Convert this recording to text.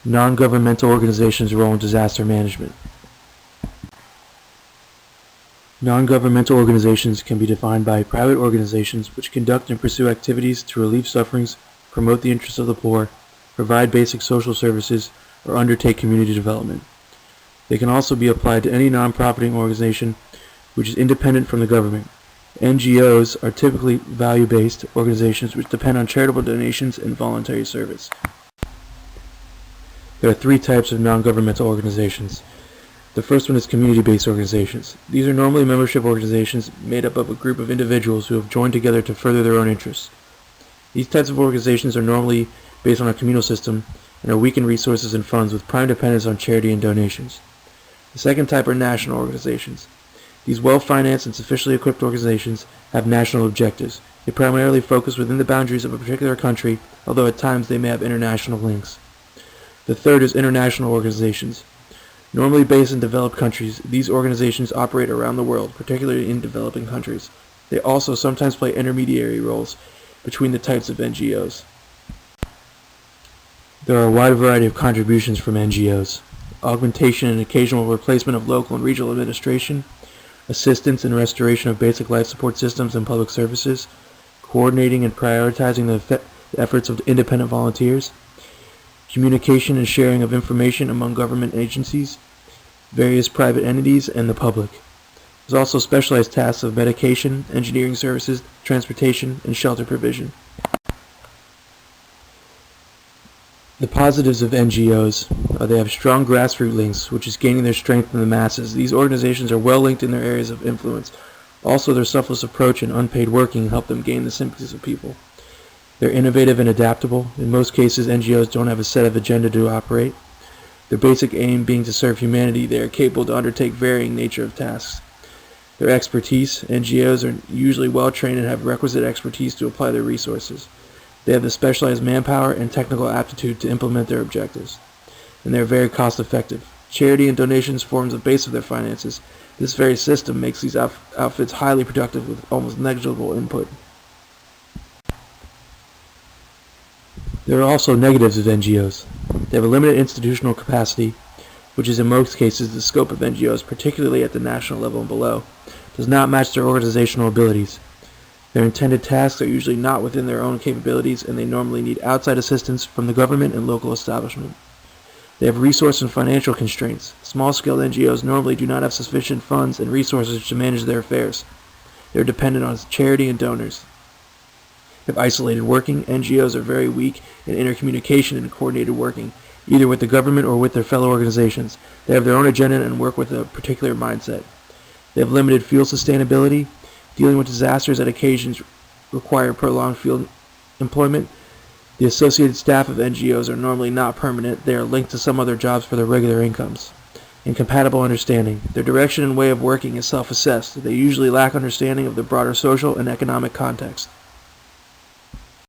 Non-governmental organizations' role in disaster management. Non-governmental organizations can be defined by private organizations which conduct and pursue activities to relieve sufferings, promote the interests of the poor, provide basic social services, or undertake community development. They can also be applied to any non-profiting organization which is independent from the government. NGOs are typically value-based organizations which depend on charitable donations and voluntary service. There are three types of non-governmental organizations. The first one is community-based organizations. These are normally membership organizations made up of a group of individuals who have joined together to further their own interests. These types of organizations are normally based on a communal system and are weak in resources and funds with prime dependence on charity and donations. The second type are national organizations. These well-financed and sufficiently equipped organizations have national objectives. They primarily focus within the boundaries of a particular country, although at times they may have international links. The third is international organizations. Normally based in developed countries, these organizations operate around the world, particularly in developing countries. They also sometimes play intermediary roles between the types of NGOs. There are a wide variety of contributions from NGOs. Augmentation and occasional replacement of local and regional administration, assistance and restoration of basic life support systems and public services, coordinating and prioritizing the efforts of independent volunteers, communication and sharing of information among government agencies, various private entities, and the public. There's also specialized tasks of medication, engineering services, transportation, and shelter provision. The positives of NGOs are they have strong grassroots links, which is gaining their strength in the masses. These organizations are well linked in their areas of influence. Also, their selfless approach and unpaid working help them gain the sympathies of people. They're innovative and adaptable. In most cases, NGOs don't have a set of agenda to operate. Their basic aim being to serve humanity, they are capable to undertake varying nature of tasks. Their expertise, NGOs are usually well trained and have requisite expertise to apply their resources. They have the specialized manpower and technical aptitude to implement their objectives. And they are very cost effective. Charity and donations form the base of their finances. This very system makes these outfits highly productive with almost negligible input. There are also negatives of NGOs. They have a limited institutional capacity, which is in most cases the scope of NGOs, particularly at the national level and below, does not match their organizational abilities. Their intended tasks are usually not within their own capabilities, and they normally need outside assistance from the government and local establishment. They have resource and financial constraints. Small-scale NGOs normally do not have sufficient funds and resources to manage their affairs. They are dependent on charity and donors. If isolated working, NGOs are very weak in intercommunication and coordinated working, either with the government or with their fellow organizations. They have their own agenda and work with a particular mindset. They have limited field sustainability. Dealing with disasters at occasions require prolonged field employment. The associated staff of NGOs are normally not permanent. They are linked to some other jobs for their regular incomes. Incompatible understanding. Their direction and way of working is self-assessed. They usually lack understanding of the broader social and economic context.